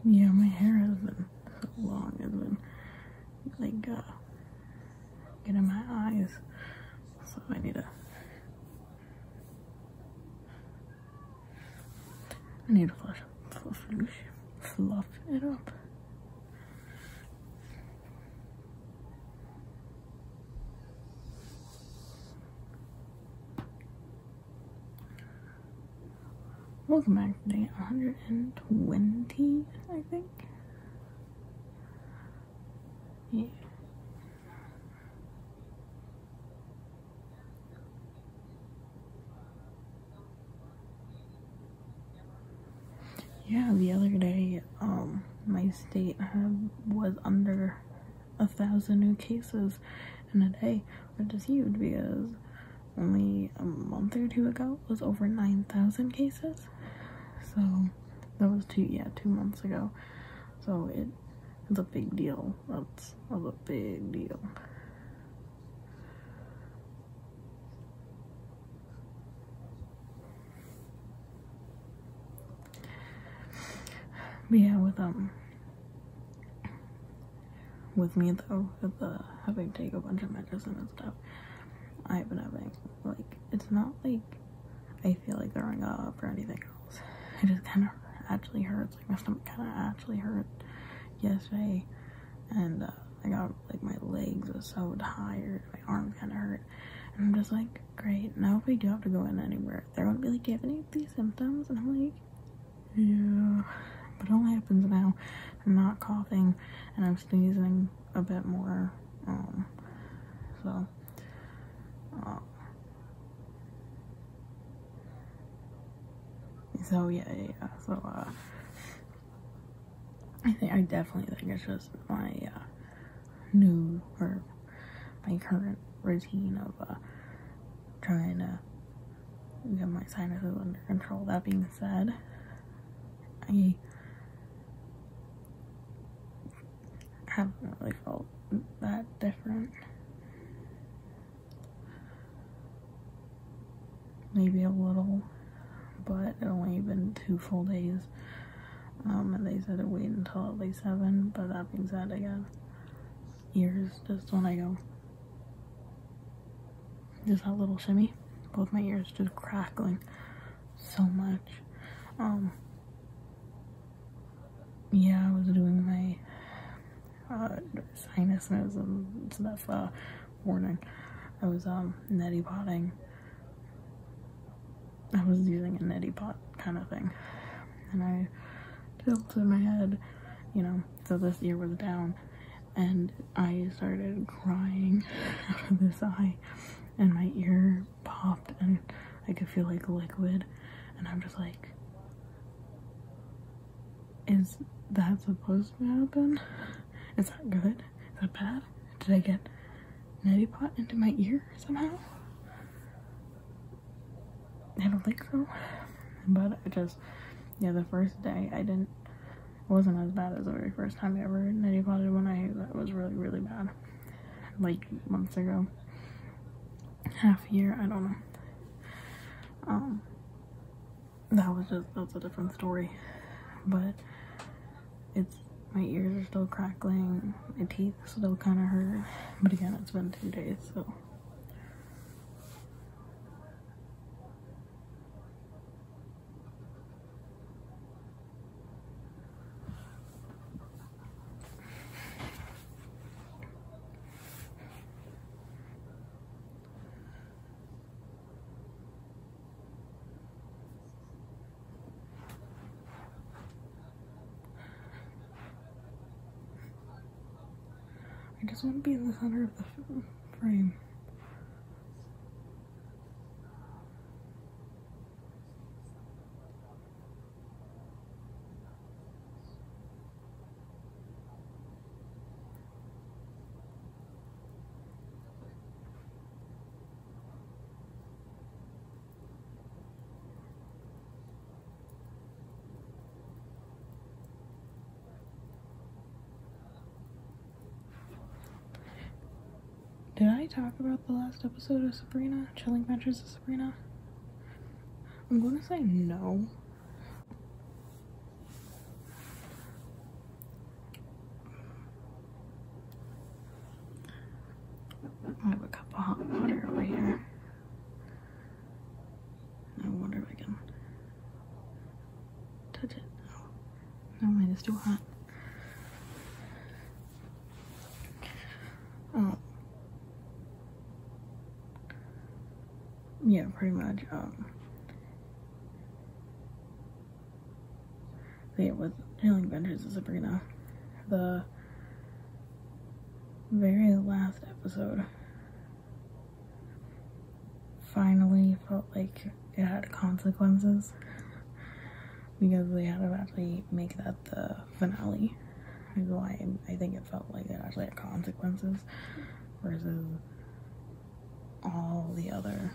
Yeah, my hair has been so long. It's been like getting my eyes. So I need to fluff it up. Welcome back to day 120, I think. Yeah. Yeah, the other day, my state was under 1,000 new cases in a day, which is huge because only a month or two ago it was over 9,000 cases. So that was 2 months ago. So it's a big deal. That's a big deal. But yeah, with me though, with having to take a bunch of medicine and stuff, I've been having, like, it's not like I feel like throwing up or anything else. It just kind of actually hurts. Like, my stomach kind of actually hurt yesterday, and I got, like, my legs were so tired, my arms kind of hurt, and I'm just like, great, now if we do have to go in anywhere, they're gonna be like, do you have any of these symptoms? And I'm like, yeah, but it only happens now. I'm not coughing, and I'm sneezing a bit more, so yeah, so I definitely think it's just my new, or my current routine of trying to get my sinuses under control. That being said, I haven't really felt that different. Maybe a little, but it only been 2 full days. And they said to wait until at least 7, but that being said, I got ears just when I go. Just that little shimmy. Both my ears just crackling so much. Yeah, I was doing my sinuses and stuff, warning. I was neti potting. I was using a neti pot kind of thing, and I tilted my head, you know, so this ear was down, and I started crying out of this eye, and my ear popped, and I could feel like liquid, and I'm just like, is that supposed to happen? Is that good? Is that bad? Did I get neti pot into my ear somehow? I don't think so, but I just, yeah, the first day it wasn't as bad as the very first time I ever neti potted. When that was really, really bad, like months ago, half a year, I don't know. That's a different story, but my ears are still crackling, my teeth still kind of hurt, but again, it's been 2 days, so. I just want to be in the center of the frame. Did I talk about the last episode of Sabrina? Chilling Adventures of Sabrina? I'm gonna say no. it's too hot. Yeah, pretty much. Yeah, with Chilling Adventures of Sabrina, the very last episode finally felt like it had consequences, because they had to actually make that the finale. Is why I think it felt like it actually had consequences, versus all the other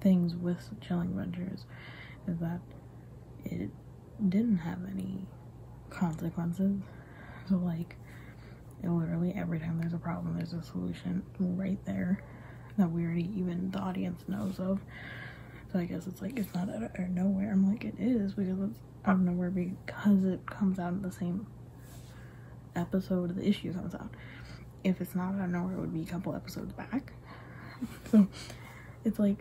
things with Chilling Adventures, is that it didn't have any consequences. So like, it literally every time there's a problem, there's a solution right there that we already, even the audience, knows of. So I guess it's like, it's not out of nowhere. I'm like, it is, because it's out of nowhere because it comes out in the same episode the issue comes out. If it's not out of nowhere, it would be a couple episodes back. So it's like,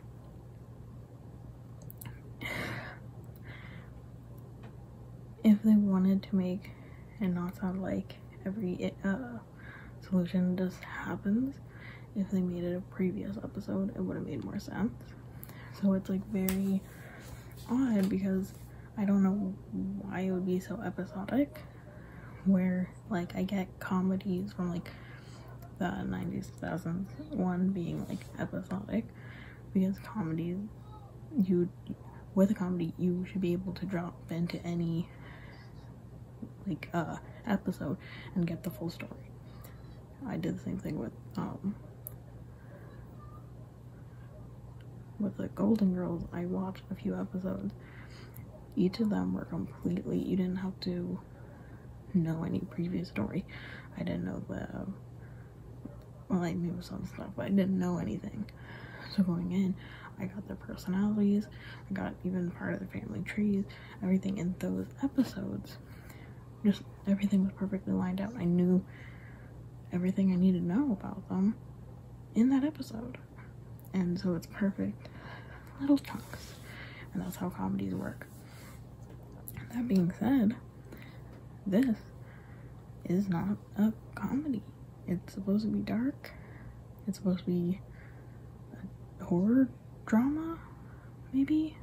if they wanted to make it not sound like every solution just happens, if they made it a previous episode, it would have made more sense. So it's like very odd, because I don't know why it would be so episodic, where like I get comedies from like the 90s, 2000s, one being like episodic, because comedies, with a comedy you should be able to drop into any like episode and get the full story. I did the same thing with the Golden Girls. I watched a few episodes. Each of them were completely, you didn't have to know any previous story. I didn't know I knew some stuff, but I didn't know anything. So going in, I got their personalities, I got even part of their family trees, everything in those episodes. Just everything was perfectly lined out. I knew everything I needed to know about them in that episode. And so it's perfect little chunks. And that's how comedies work. That being said, this is not a comedy. It's supposed to be dark. It's supposed to be a horror drama, maybe?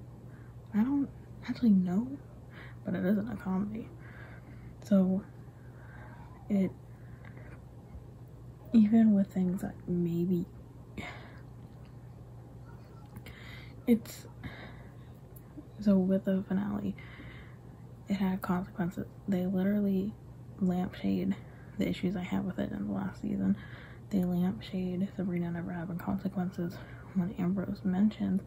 I don't actually know, but it isn't a comedy. So it, even with things that maybe, it's, so with the finale, it had consequences. They literally lampshade the issues I had with it in the last season. They lampshade Sabrina never having consequences. When Ambrose mentions,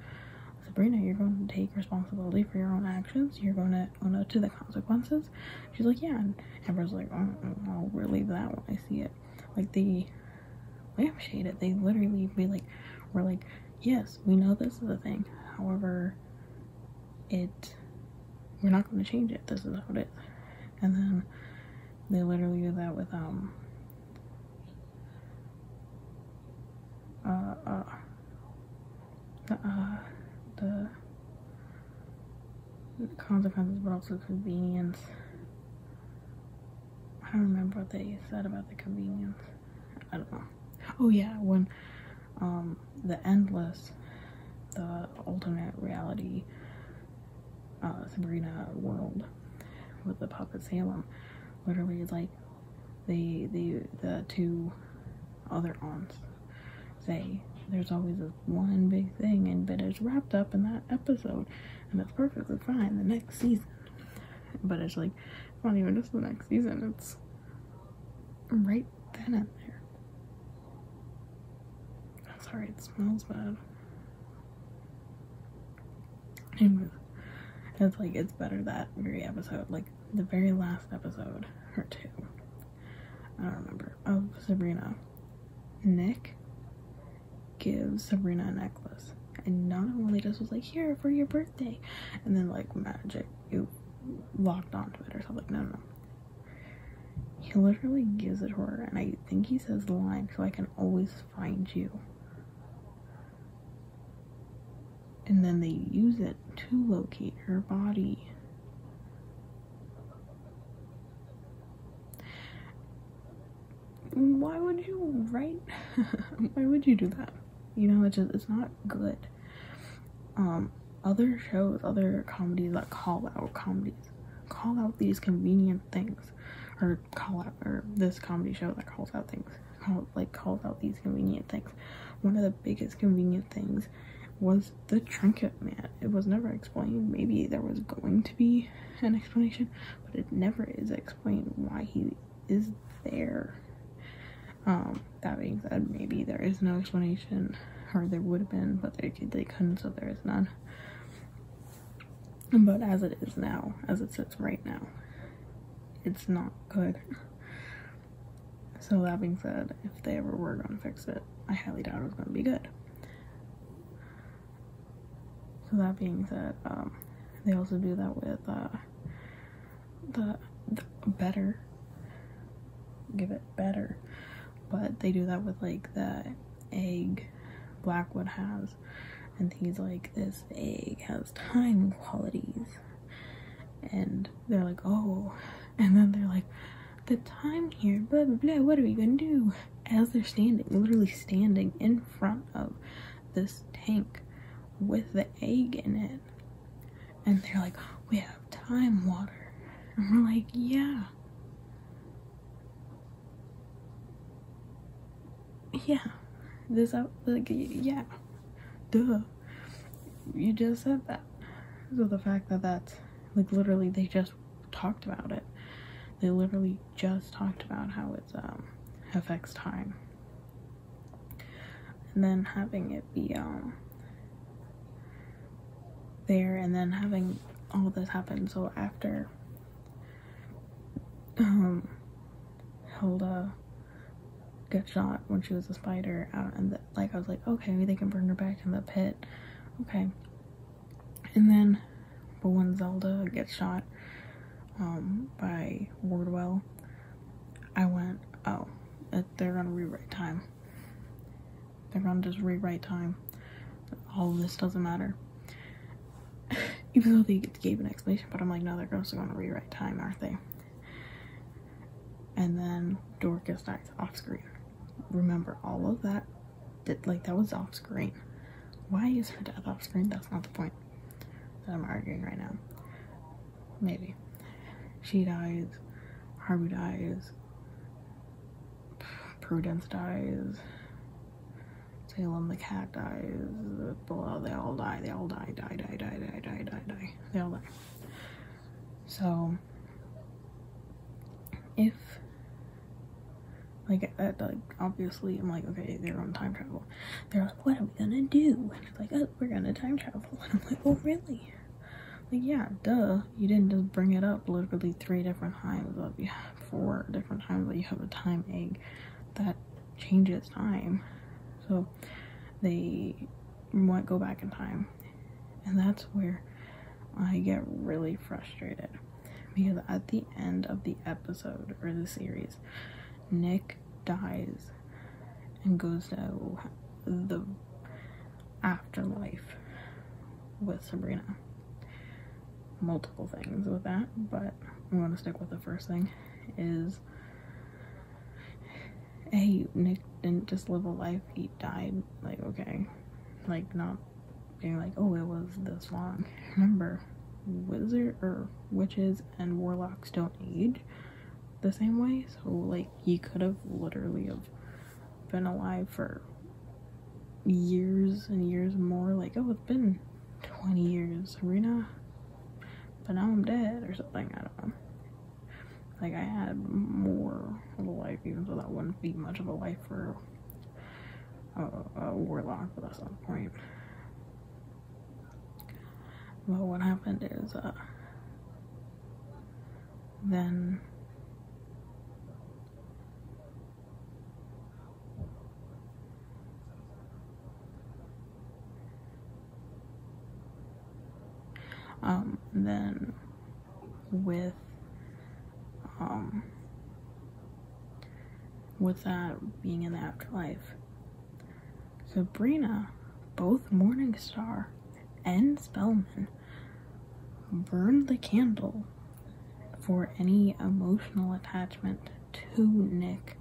Sabrina, you're going to take responsibility for your own actions. You're going to own up to the consequences. She's like, yeah. And Ambrose's like, oh, I'll relieve that when I see it. Like, they lampshade it. They literally be like, we're like, yes, we know this is a thing. However, we're not going to change it. This is how it is. And then they literally do that with the consequences, but also convenience. I don't remember what they said about the convenience. I don't know. Oh yeah, when the Endless, the alternate reality Sabrina world with the puppet Salem, literally it's like the two other aunts say there's always this one big thing, and but it's wrapped up in that episode, and it's perfectly fine the next season. But it's like, it's not even just the next season, it's right then and there. Sorry, it smells bad. Anyways, it's like, it's better that very episode, like the very last episode or two, I don't remember, of Sabrina, Nick gives Sabrina a necklace, and not only just was like, here for your birthday, and then like magic you locked onto it or something. No, he literally gives it to her, and I think he says the line, so I can always find you. and then they use it to locate her body. Why would you write? Why would you do that? You know, it's not good. Other shows, other comedies that call out these convenient things, or this comedy show that calls out these convenient things. One of the biggest convenient things was the trinket man. It was never explained. Maybe there was going to be an explanation, but it never is explained why he is there. That being said, maybe there is no explanation, or there would have been, but they couldn't, so there is none. But as it is now, as it sits right now, it's not good. So that being said, if they ever were going to fix it, I highly doubt it was going to be good. So that being said, they also do that with the better, give it better, but they do that with like the egg Blackwood has, and he's like, this egg has time qualities, and they're like, oh, and then they're like, the time here, blah blah blah, what are we gonna do? As they're literally standing in front of this tank with the egg in it, and they're like, we have time water, and we're like, yeah, yeah, duh, you just said that. So the fact that that's like, literally they just talked about it. They literally just talked about how it affects time, and then having it be there, and then having all this happen. So after Hilda gets shot when she was a spider out, and like I was like, okay, they can bring her back in the pit, okay. And then, but when Zelda gets shot by Wardwell, I went, oh, they're gonna rewrite time. They're gonna just rewrite time. All of this doesn't matter. Even though they gave an explanation, but I'm like, no, they're also gonna rewrite time, aren't they? And then Dorcas dies off screen. Remember, all of that, that was off screen. Why is her death off screen? That's not the point that I'm arguing right now. Maybe. She dies, Harvey dies, Prudence dies, Salem the cat dies, they all die, they all die. So, if, like, obviously, I'm like, okay, they're on time travel. They're like, what are we gonna do? And it's like, oh, we're gonna time travel. And I'm like, oh, really? Like, yeah, duh. You didn't just bring it up literally 3 different times. 4 different times that you have a time egg that changes time. So they might go back in time. And that's where I get really frustrated. Because at the end of the episode, or the series, Nick dies and goes to the afterlife with Sabrina. Multiple things with that, but I'm going to stick with the first thing. Is Nick didn't just live a life, he died. Like, okay, like, not being like, oh, it was this long. Remember, witches and warlocks don't age the same way, so like, he could have literally have been alive for years and years more. Like, oh, it's been 20 years, Sabrina, but now I'm dead, or something. I don't know. Like, I had more of a life, even though that wouldn't be much of a life for a warlock, but that's not the point. Well, what happened is, then with that being in the afterlife, Sabrina, both Morningstar and Spellman burned the candle for any emotional attachment to Nick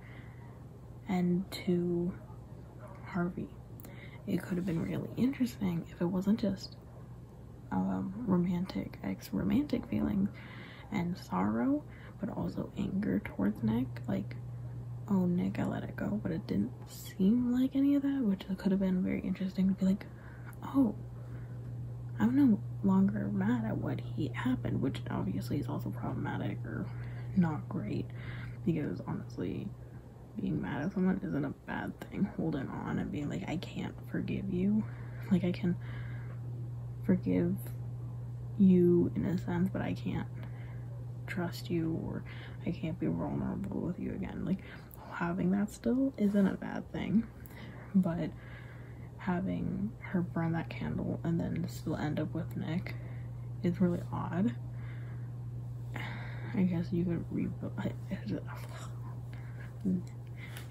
and to Harvey. It could have been really interesting if it wasn't just romantic feelings and sorrow, but also anger towards Nick. Like, oh, Nick, I let it go, but it didn't seem like any of that, which could have been very interesting to be like, oh, I'm no longer mad at what happened, which obviously is also problematic or not great, because honestly, being mad at someone isn't a bad thing. Holding on and being like, I can't forgive you. Like, I can forgive you in a sense, but I can't trust you, or I can't be vulnerable with you again. Like, having that still isn't a bad thing, but having her burn that candle and then still end up with Nick is really odd. I guess you could rebuild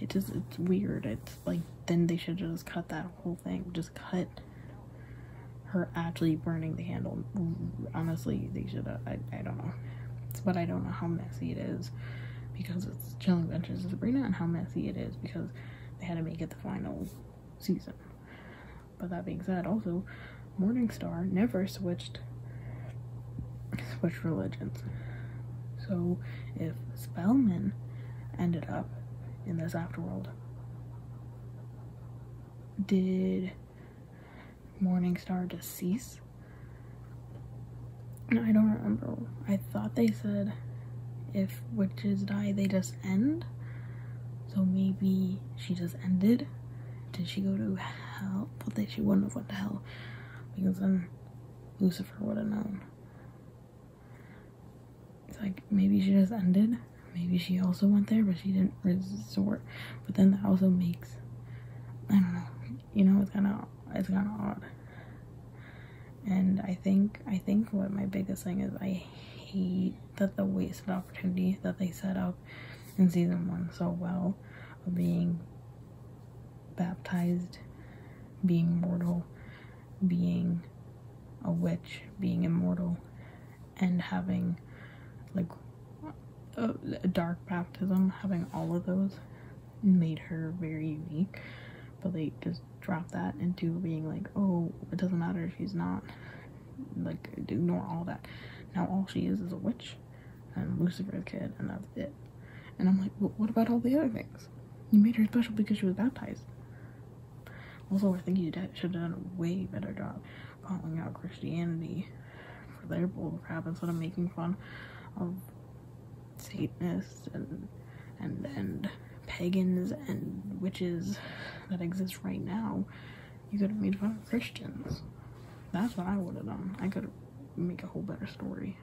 it's weird. It's like, then they should just cut that whole thing. Just cut her actually burning the candle. Honestly, they should have. I don't know. But I don't know how messy it is because it's Chilling Adventures of Sabrina, and how messy it is because they had to make it the final season. But that being said, also, Morningstar never switched religions. So if Spellman ended up in this afterworld, did Morningstar just cease? No, I don't remember. I thought they said if witches die, they just end. So maybe she just ended. Did she go to hell? But then she wouldn't have went to hell, because then Lucifer would have known. It's like, maybe she just ended. Maybe she also went there, but she didn't resort. But then that also makes, I don't know, you know, it's kind of odd. And I think what my biggest thing is, I hate that the wasted opportunity that they set up in season 1 so well of being baptized, being mortal, being a witch, being immortal, and having like a dark baptism, having all of those made her very unique. But they just dropped that into being like, oh, it doesn't matter if she's not, like, ignore all that. Now all she is a witch and Lucifer's kid, and that's it. And I'm like, well, what about all the other things? You made her special because she was baptized. Also, I think you should have done a way better job calling out Christianity for their bullcrap instead of making fun of Satanists and pagans and witches that exist right now. You could have made fun of Christians. That's what I would have done. I could make a whole better story.